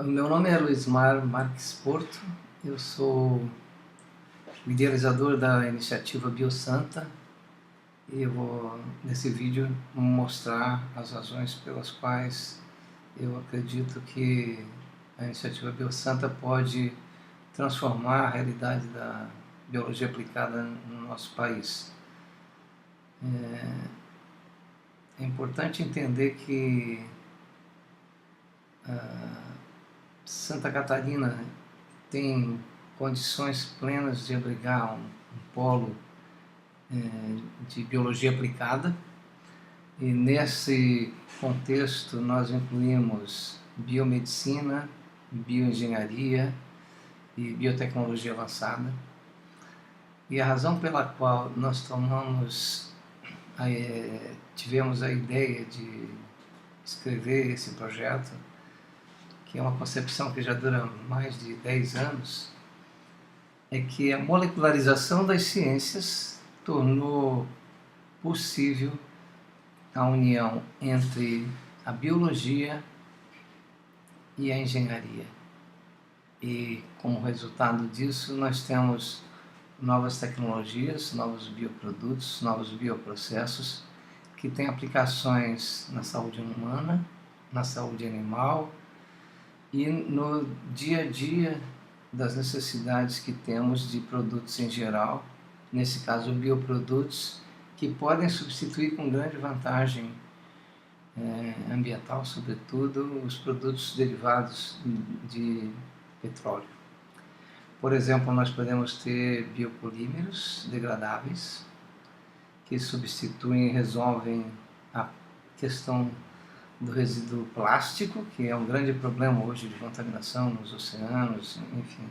Meu nome é Luismar Marques Porto, eu sou o idealizador da iniciativa BioSanta e eu vou, nesse vídeo, mostrar as razões pelas quais eu acredito que a iniciativa BioSanta pode transformar a realidade da biologia aplicada no nosso país. É importante entender que Santa Catarina tem condições plenas de abrigar um polo de biologia aplicada, e nesse contexto nós incluímos biomedicina, bioengenharia e biotecnologia avançada. E a razão pela qual nós tivemos a ideia de escrever esse projeto, que é uma concepção que já dura mais de 10 anos, é que a molecularização das ciências tornou possível a união entre a biologia e a engenharia. E como resultado disso, nós temos novas tecnologias, novos bioprodutos, novos bioprocessos que têm aplicações na saúde humana, na saúde animal e no dia a dia das necessidades que temos de produtos em geral, nesse caso bioprodutos, que podem substituir com grande vantagem ambiental, sobretudo, os produtos derivados de petróleo. Por exemplo, nós podemos ter biopolímeros degradáveis que substituem e resolvem a questão do resíduo plástico, que é um grande problema hoje de contaminação nos oceanos, enfim,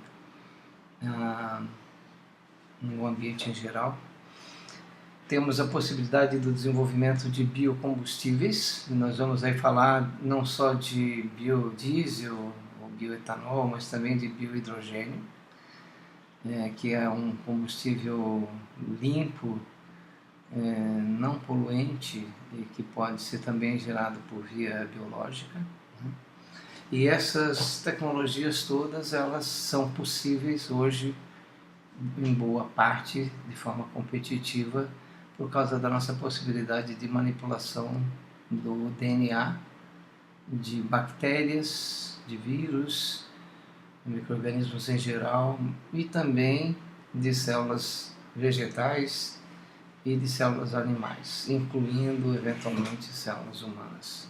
no ambiente em geral. Temos a possibilidade do desenvolvimento de biocombustíveis, e nós vamos aí falar não só de biodiesel ou bioetanol, mas também de biohidrogênio, que é um combustível limpo, não poluente e que pode ser também gerado por via biológica. E essas tecnologias todas, elas são possíveis hoje, em boa parte, de forma competitiva, por causa da nossa possibilidade de manipulação do DNA de bactérias, de vírus, de micro-organismos em geral e também de células vegetais e de células animais, incluindo eventualmente células humanas.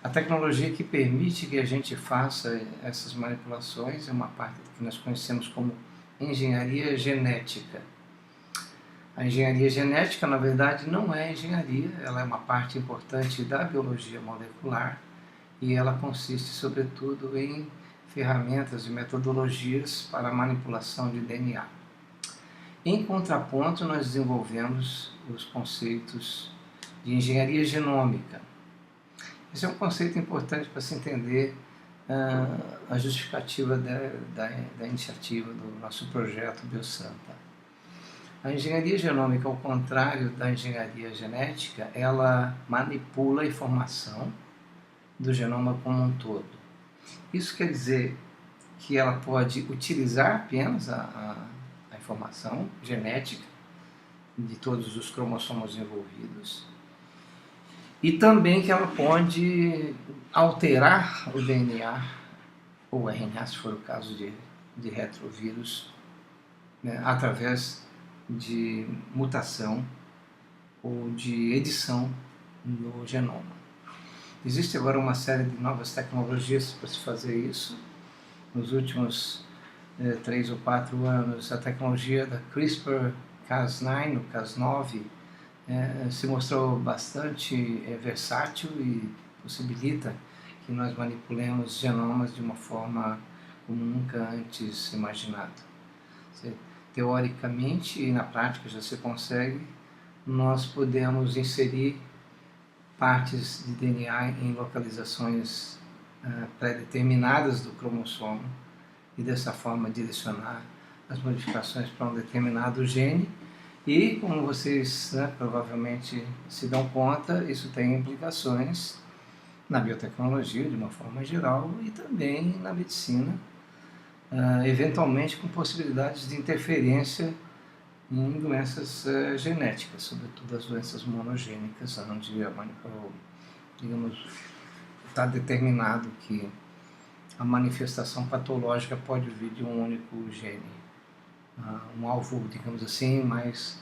A tecnologia que permite que a gente faça essas manipulações é uma parte do que nós conhecemos como engenharia genética. A engenharia genética, na verdade, não é engenharia, ela é uma parte importante da biologia molecular e ela consiste, sobretudo, em ferramentas e metodologias para a manipulação de DNA. Em contraponto, nós desenvolvemos os conceitos de engenharia genômica. Esse é um conceito importante para se entender a justificativa da iniciativa do nosso projeto BioSanta. A engenharia genômica, ao contrário da engenharia genética, ela manipula a informação do genoma como um todo. Isso quer dizer que ela pode utilizar apenas a informação genética de todos os cromossomos envolvidos e também que ela pode alterar o DNA ou RNA, se for o caso de retrovírus, através de mutação ou de edição no genoma. Existe agora uma série de novas tecnologias para se fazer isso. Nos últimos 3 ou 4 anos, a tecnologia da CRISPR-Cas9, o Cas9, se mostrou bastante versátil e possibilita que nós manipulemos genomas de uma forma como nunca antes imaginado. Teoricamente e na prática já se consegue, nós podemos inserir partes de DNA em localizações pré-determinadas do cromossomo e dessa forma direcionar as modificações para um determinado gene. E como vocês provavelmente se dão conta, isso tem implicações na biotecnologia de uma forma geral e também na medicina, eventualmente com possibilidades de interferência em doenças genéticas, sobretudo as doenças monogênicas, onde, digamos, está determinado que a manifestação patológica pode vir de um único gene, um alvo, digamos assim, mais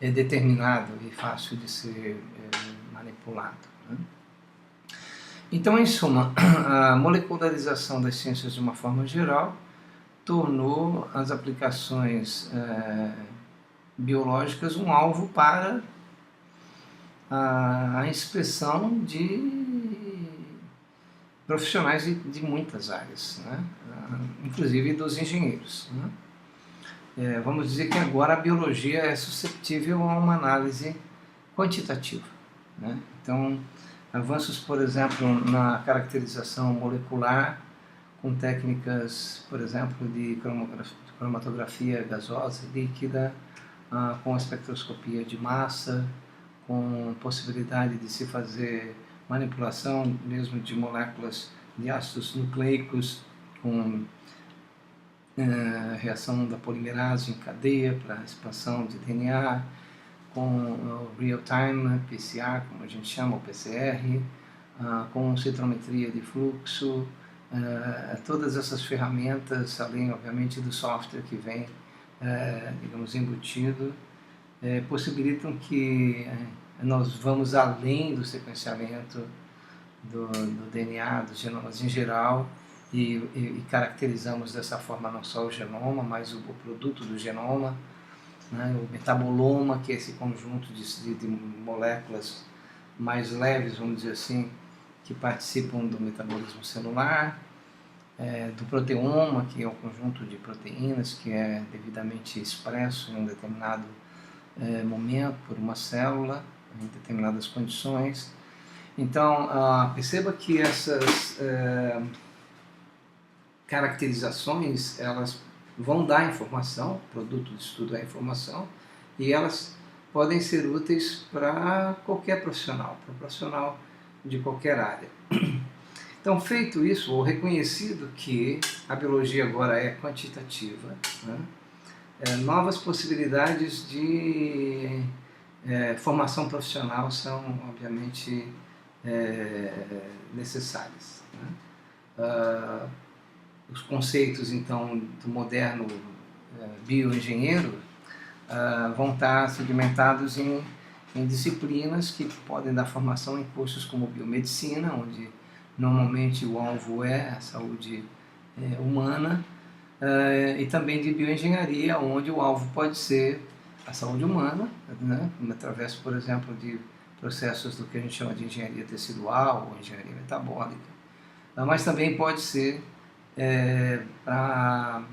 determinado e fácil de ser manipulado, né? Então, em suma, a molecularização das ciências de uma forma geral tornou as aplicações biológicas um alvo para a inspeção de profissionais de muitas áreas, né? Inclusive dos engenheiros, né? Vamos dizer que agora a biologia é suscetível a uma análise quantitativa, né? Então, avanços, por exemplo, na caracterização molecular, com técnicas, por exemplo, de cromatografia gasosa líquida, com espectroscopia de massa, com possibilidade de se fazer manipulação mesmo de moléculas de ácidos nucleicos, com reação da polimerase em cadeia para a expansão de DNA, com real-time PCR, como a gente chama, o PCR, com citometria de fluxo, todas essas ferramentas, além, obviamente, do software que vem, digamos, embutido, possibilitam que nós vamos além do sequenciamento do DNA, dos genomas em geral, e caracterizamos dessa forma não só o genoma, mas o produto do genoma, né, o metaboloma, que é esse conjunto de moléculas mais leves, vamos dizer assim, que participam do metabolismo celular, do proteoma, que é o conjunto de proteínas que é devidamente expresso em um determinado momento por uma célula, em determinadas condições. Então, perceba que essas caracterizações, elas vão dar informação, o produto de estudo é informação, e elas podem ser úteis para qualquer profissional, para o profissional de qualquer área. Então, feito isso, ou reconhecido que a biologia agora é quantitativa, né, novas possibilidades de formação profissional são, obviamente, necessárias, né? Os conceitos, então, do moderno bioengenheiro vão estar segmentados em disciplinas que podem dar formação em cursos como biomedicina, onde normalmente o alvo é a saúde humana, e também de bioengenharia, onde o alvo pode ser a saúde humana, né, através, por exemplo, de processos do que a gente chama de engenharia tecidual ou engenharia metabólica, mas também pode ser para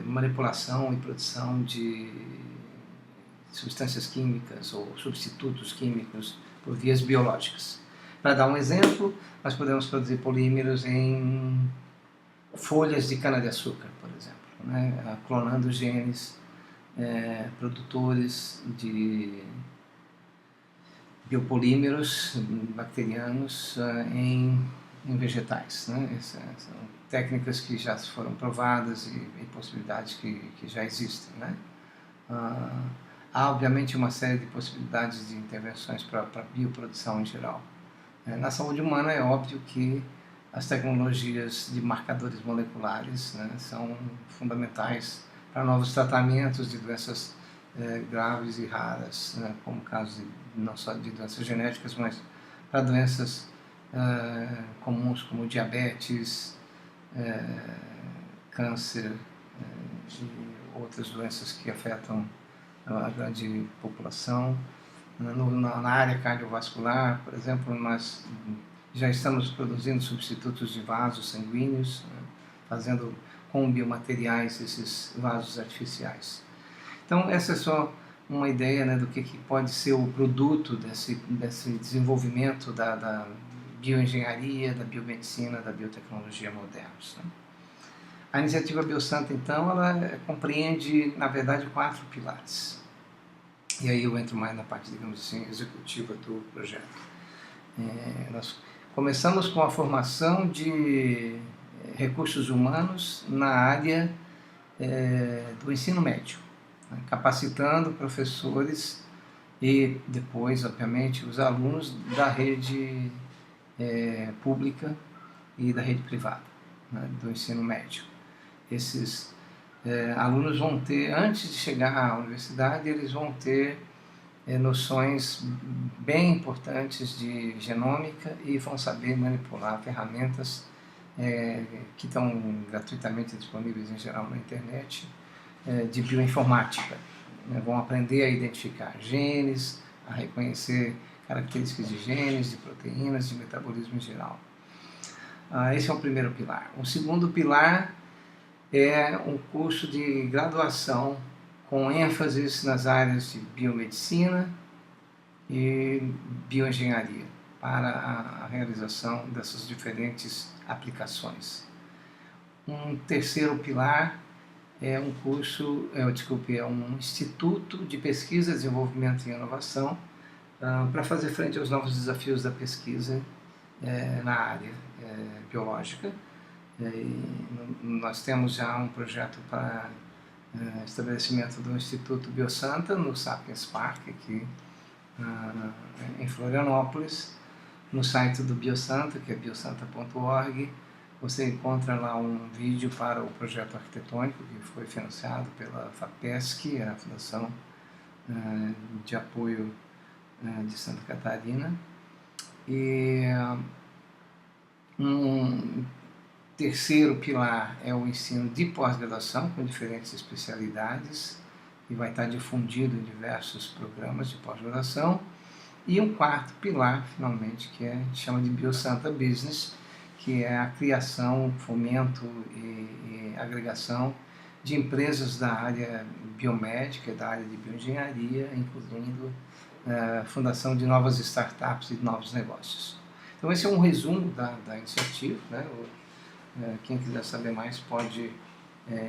manipulação e produção de substâncias químicas ou substitutos químicos por vias biológicas. Para dar um exemplo, nós podemos produzir polímeros em folhas de cana-de-açúcar, por exemplo, né? Clonando genes produtores de biopolímeros bacterianos em vegetais, né? São técnicas que já foram provadas e possibilidades que já existem, né? Há, obviamente, uma série de possibilidades de intervenções para bioprodução em geral. Na saúde humana é óbvio que as tecnologias de marcadores moleculares, né, são fundamentais para novos tratamentos de doenças graves e raras, né, como o caso não só de doenças genéticas, mas para doenças comuns como diabetes, câncer e outras doenças que afetam a grande população. Na área cardiovascular, por exemplo, nós já estamos produzindo substitutos de vasos sanguíneos, né, fazendo com biomateriais esses vasos artificiais. Então, essa é só uma ideia, né, do que pode ser o produto desse desenvolvimento da bioengenharia, da biomedicina, da biotecnologia modernos, né? A iniciativa BioSanta, então, ela compreende, na verdade, 4 pilares. E aí eu entro mais na parte, digamos assim, executiva do projeto. Nós começamos com a formação de recursos humanos na área do ensino médio, né, capacitando professores e depois, obviamente, os alunos da rede pública e da rede privada, né, do ensino médio. Esses alunos vão ter, antes de chegar à universidade, eles vão ter noções bem importantes de genômica e vão saber manipular ferramentas que estão gratuitamente disponíveis em geral na internet, de bioinformática. Vão aprender a identificar genes, a reconhecer características de genes, de proteínas, de metabolismo em geral. Esse é o primeiro pilar. O segundo pilar é um curso de graduação com ênfases nas áreas de biomedicina e bioengenharia para a realização dessas diferentes aplicações. Um terceiro pilar é um curso, é um instituto de pesquisa, desenvolvimento e inovação para fazer frente aos novos desafios da pesquisa na área biológica. Nós temos já um projeto para estabelecimento do Instituto Biosanta no Sapiens Park, aqui em Florianópolis. No site do Biosanta, que é biosanta.org, você encontra lá um vídeo para o projeto arquitetônico que foi financiado pela FAPESC, a Fundação de Apoio de Santa Catarina. E um terceiro pilar é o ensino de pós-graduação com diferentes especialidades e vai estar difundido em diversos programas de pós-graduação. E um quarto pilar, finalmente, que a gente chama de Biosanta Business, que é a criação, fomento e agregação de empresas da área biomédica, da área de bioengenharia, incluindo a fundação de novas startups e de novos negócios. Então esse é um resumo da iniciativa, né? Quem quiser saber mais pode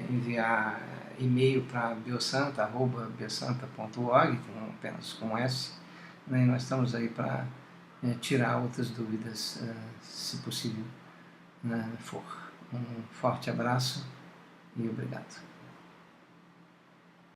enviar e-mail para biosanta@biosanta.org, apenas com S, né? E nós estamos aí para tirar outras dúvidas, se possível for. Um forte abraço e obrigado.